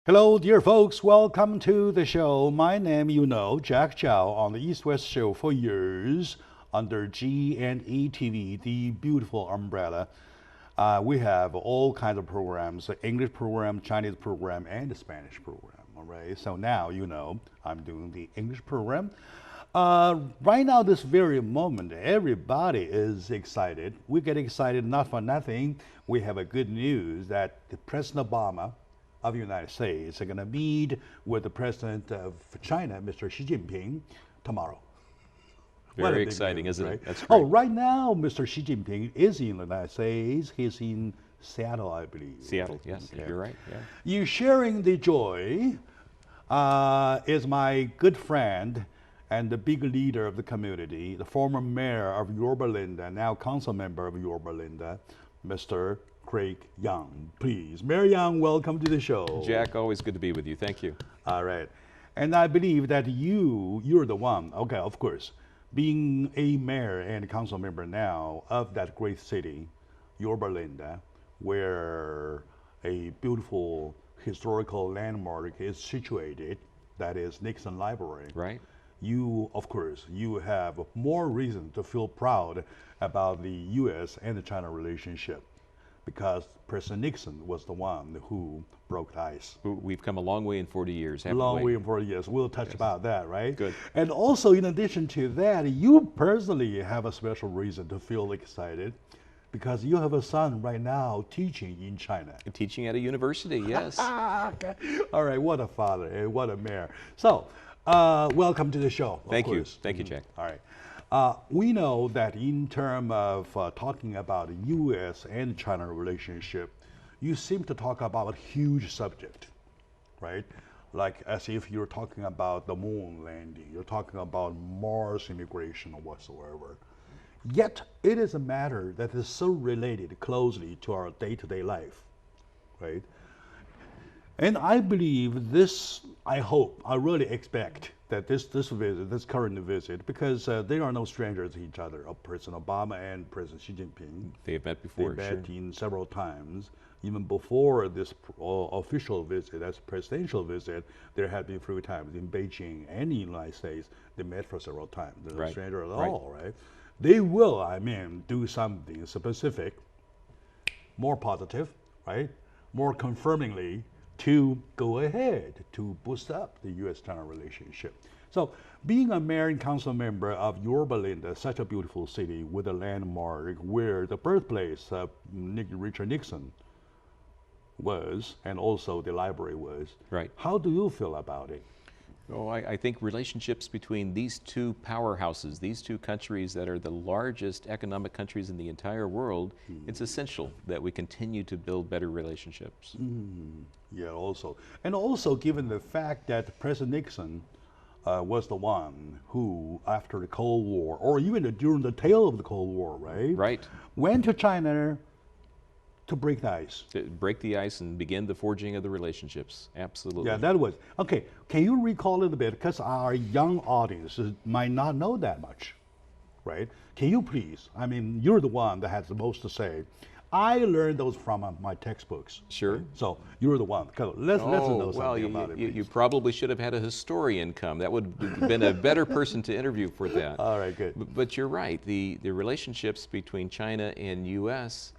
Hello, dear folks. Welcome to the show. My name, Jack Chow on the East West Show for years under G&E TV, the beautiful umbrella. We have all kinds of programs, the English program, Chinese program, and the Spanish program. All right. So now I'm doing the English program. Right now, this very moment, everybody is excited. We get excited not for nothing. We have a good news that the President Obama of the United States are going to meet with the president of China, Mr. Xi Jinping, tomorrow. What a Very big exciting, news, isn't right? it? That's Oh, great. right now, Mr. Xi Jinping is in the United States. He's in Seattle, I believe. Seattle, yes, Okay. you're right. Yeah. You sharing the joy is my good friend and the big leader of the community, the former mayor of Yorba Linda, now council member of Yorba Linda, Mr. Craig Young. Please, Mayor Young, welcome to the show. Jack, always good to be with you. Thank you. All right. And I believe that you're the one, okay, of course, being a mayor and council member now of that great city, Yorba Linda, where a beautiful historical landmark is situated, that is Nixon Library. Right? You, of course, you have more reason to feel proud about the U.S. and the China relationship because President Nixon was the one who broke the ice. We've come a long way in 40 years, haven't Long we? way for years. We'll touch about that, right? Good. And also, in addition to that, you personally have a special reason to feel excited because you have a son right now teaching in China. Teaching at a university, yes. Okay. All right, what a father and what a mayor. So, welcome to the show. Of Thank you. course. Thank you, Jack. All right. We know that in terms of talking about the U.S. and China relationship, you seem to talk about a huge subject, right? Like as if you're talking about the moon landing, you're talking about Mars immigration or whatsoever. Yet it is a matter that is so related closely to our day-to-day life, right? And I believe this, I hope, I really expect that this visit, this current visit, because they are no strangers to each other, President Obama and President Xi Jinping. They have met They before, met sure. in several times. Even before this official visit, as presidential visit, there had been a few times in Beijing and in the United States. They met for several times. They're no Right. stranger at Right. all, right? They will, I mean, do something specific, more positive, right? More confirmingly to go ahead to boost up the U.S.-China relationship. So, being a mayor and council member of Yorba Linda, such a beautiful city with a landmark where the birthplace of Richard Nixon was, and also the library was. Right. How do you feel about it? Oh, I think relationships between these two powerhouses, these two countries that are the largest economic countries in the entire world, it's essential that we continue to build better relationships. Yeah, also. And also given the fact that President Nixon was the one who, after the Cold War, or even during the tail of the Cold War, right? Right. Went to China to break the ice. To break the ice and begin the forging of the relationships. Absolutely. Yeah, that was. Okay, can you recall a little bit? Because our young audience might not know that much, right? Can you please? I mean, you're the one that has the most to say. I learned those from my textbooks. Sure. So you're the one. Let's know well, something about it. you Please. probably should have had a historian come. That would have been a better person to interview for that. All right, good. But you're right. The relationships between China and U.S.,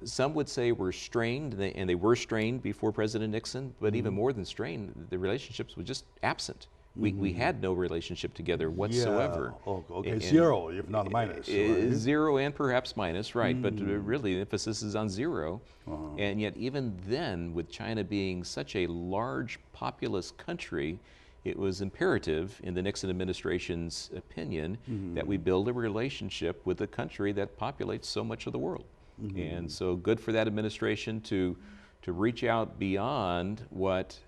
some would say were strained, and they were strained before President Nixon, but even more than strained, the relationships were just absent. We had no relationship together whatsoever. Yeah. Oh, okay, And- zero, if not a minus. Right? Zero and perhaps minus, right? But really, the emphasis is on 0. And yet, even then, with China being such a large, populous country, it was imperative, in the Nixon administration's opinion, that we build a relationship with a country that populates so much of the world. And so, good for that administration to reach out beyond what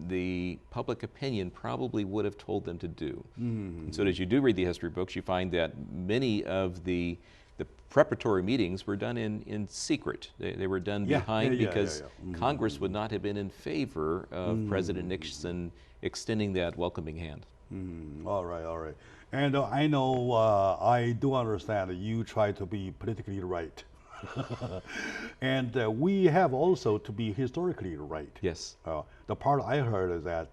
the public opinion probably would have told them to do. And so as you do read the history books, you find that many of the preparatory meetings were done in secret. They were done behind because Congress would not have been in favor of President Nixon extending that welcoming hand. All right, all right. And I know, I do understand that you try to be politically right. And we have also to be historically right. Yes. The part I heard is that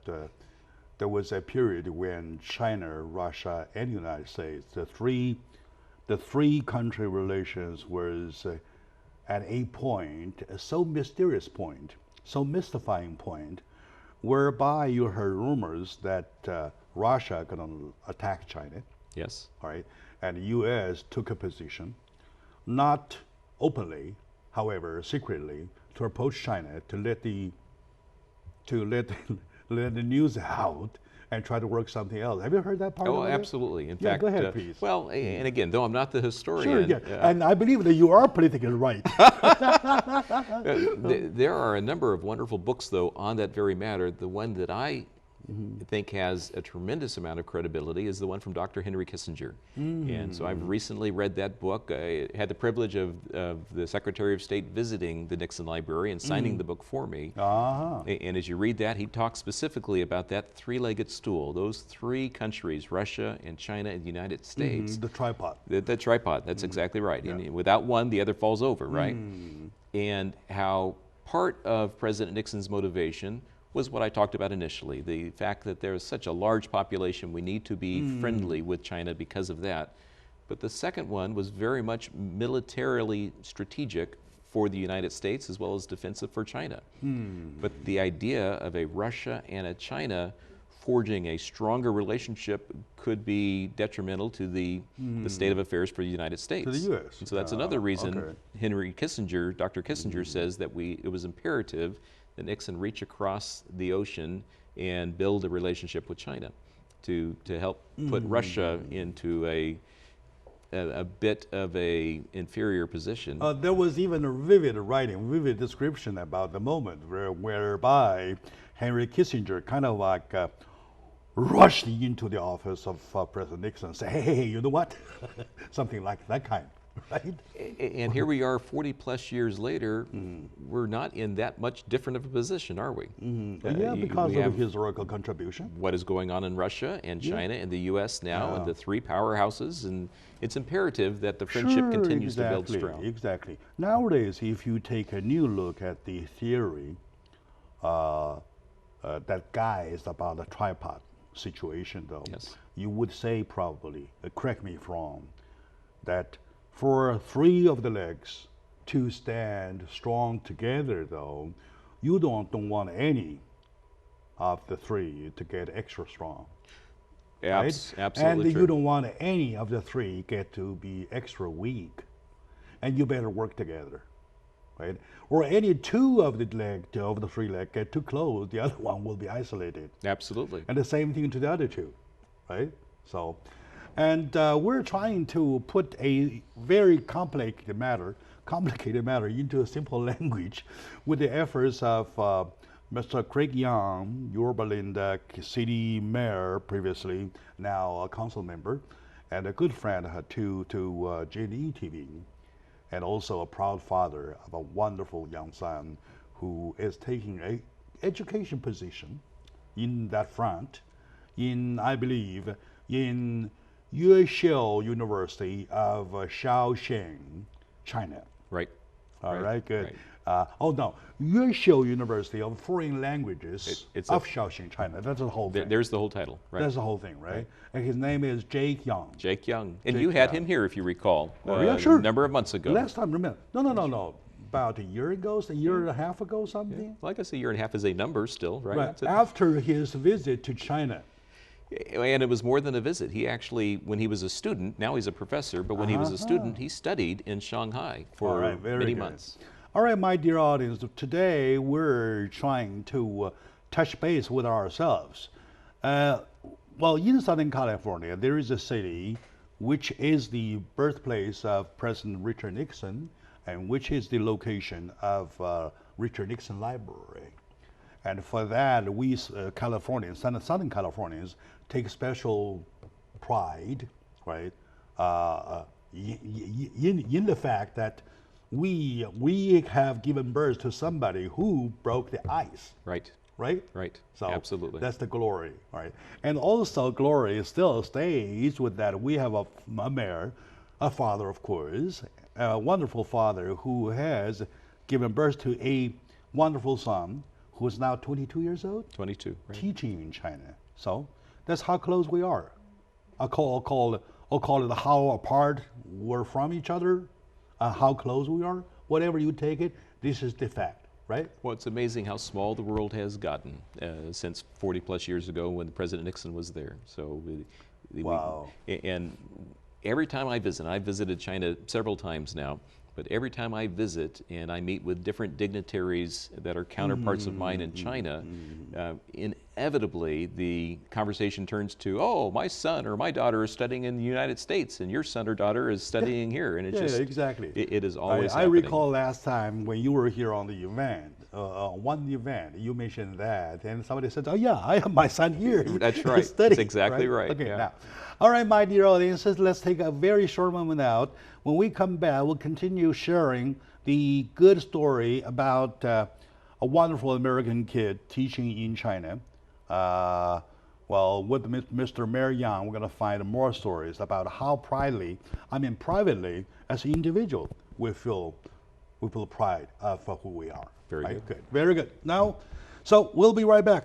there was a period when China, Russia, and the United States, the three country relations was at a point, a so mysterious point, so mystifying point, whereby you heard rumors that Russia going to attack China, Yes. all right, and the U.S. took a position, not openly, however, secretly, to approach China to let the let the news out and try to work something else. Have you heard that part Oh, of it? absolutely. In Yeah, fact, go ahead, please. well, and again, though I'm not the Sure, historian, yeah. And I believe that you are politically right. there are a number of wonderful books, though, on that very matter. The one that I think has a tremendous amount of credibility is the one from Dr. Henry Kissinger. And so I've recently read that book. I had the privilege of the Secretary of State visiting the Nixon Library and signing the book for me. And as you read that, he talks specifically about that three-legged stool, those three countries, Russia and China and the United States. The tripod. The tripod, that's exactly right. Yeah. And without one, the other falls over, right? And how part of President Nixon's motivation was what I talked about initially, the fact that there is such a large population, we need to be friendly with China because of that. But the second one was very much militarily strategic for the United States as well as defensive for China. But the idea of a Russia and a China forging a stronger relationship could be detrimental to the state of affairs for the United States. To the U.S. And so that's another reason okay. Dr. Kissinger says that it was imperative that Nixon reach across the ocean and build a relationship with China to help put Russia into a bit of a inferior position. There was even a vivid description about the moment whereby Henry Kissinger kind of like rushed into the office of President Nixon and said, hey, you know what? Something like that kind. Right? And here we are 40 plus years later, we're not in that much different of a position, are we? Yeah, because of his historical contribution. What is going on in Russia and China and the U.S. now, and the three powerhouses, and it's imperative that the friendship continues to build strong. Exactly. Nowadays, if you take a new look at the theory that guides about the tripod situation, though, you would say probably, correct me if wrong, that for three of the legs to stand strong together, though, you don't want any of the three to get extra strong. Right? Absolutely and true. you don't want any of the three get to be extra weak. And you better work together. Right? Or any two of the three legs get too close, the other one will be isolated. Absolutely. And the same thing to the other two. Right? So. And we're trying to put a very complicated matter into a simple language with the efforts of Mr. Craig Young, Yorba Linda City Mayor previously, now a council member, and a good friend to G&E TV, and also a proud father of a wonderful young son who is taking a education position in that front, I believe, in Yueshou University of Shaoxing, China. Right. All right, good. Right. Yueshou University of Foreign Languages of Shaoxing, China. That's the whole thing. There's the whole title. Right. That's the whole thing, right? And his name is Jake Young. Jake Young. And you had him here, if you recall, yeah, sure. a number of months ago. Last time, remember? No. About a year ago, a year and a half ago, something? Yeah. Well, I guess a year and a half is a number still, right? Right. After his visit to China. And it was more than a visit. He actually, when he was a student, now he's a professor, but when he was a student, he studied in Shanghai for many months. All right, my dear audience, today we're trying to touch base with ourselves. Well, in Southern California, there is a city which is the birthplace of President Richard Nixon and which is the location of Richard Nixon Library. And for that, we Californians, Southern Californians, take special pride, right, in the fact that we have given birth to somebody who broke the ice. Right. Right? Right. So absolutely. That's the glory, right? And also glory still stays with that we have a mayor, a father, of course, a wonderful father who has given birth to a wonderful son who is now 22 years old, 22, right? teaching in China. So that's how close we are. I'll call it how apart we're from each other, how close we are. Whatever you take it, this is the fact, right? Well, it's amazing how small the world has gotten since 40 plus years ago when President Nixon was there. So, Wow. and every time I visit, I've visited China several times now, but every time I visit and I meet with different dignitaries that are counterparts of mine in China, inevitably the conversation turns to, oh, my son or my daughter is studying in the United States and your son or daughter is studying here. And it's just, exactly. it is always I happening. recall last time when you were here on the event, one event, you mentioned that, and somebody said, oh yeah, I have my son here. That's right. Studying, That's exactly right. Okay, yeah. now. All right, my dear audiences, let's take a very short moment out. When we come back, we'll continue sharing the good story about a wonderful American kid teaching in China. Well, with Mr. Mayor Yang, we're going to find more stories about how privately, as an individual, we feel pride for who we are. Very right? good. Very good. Now, so we'll be right back.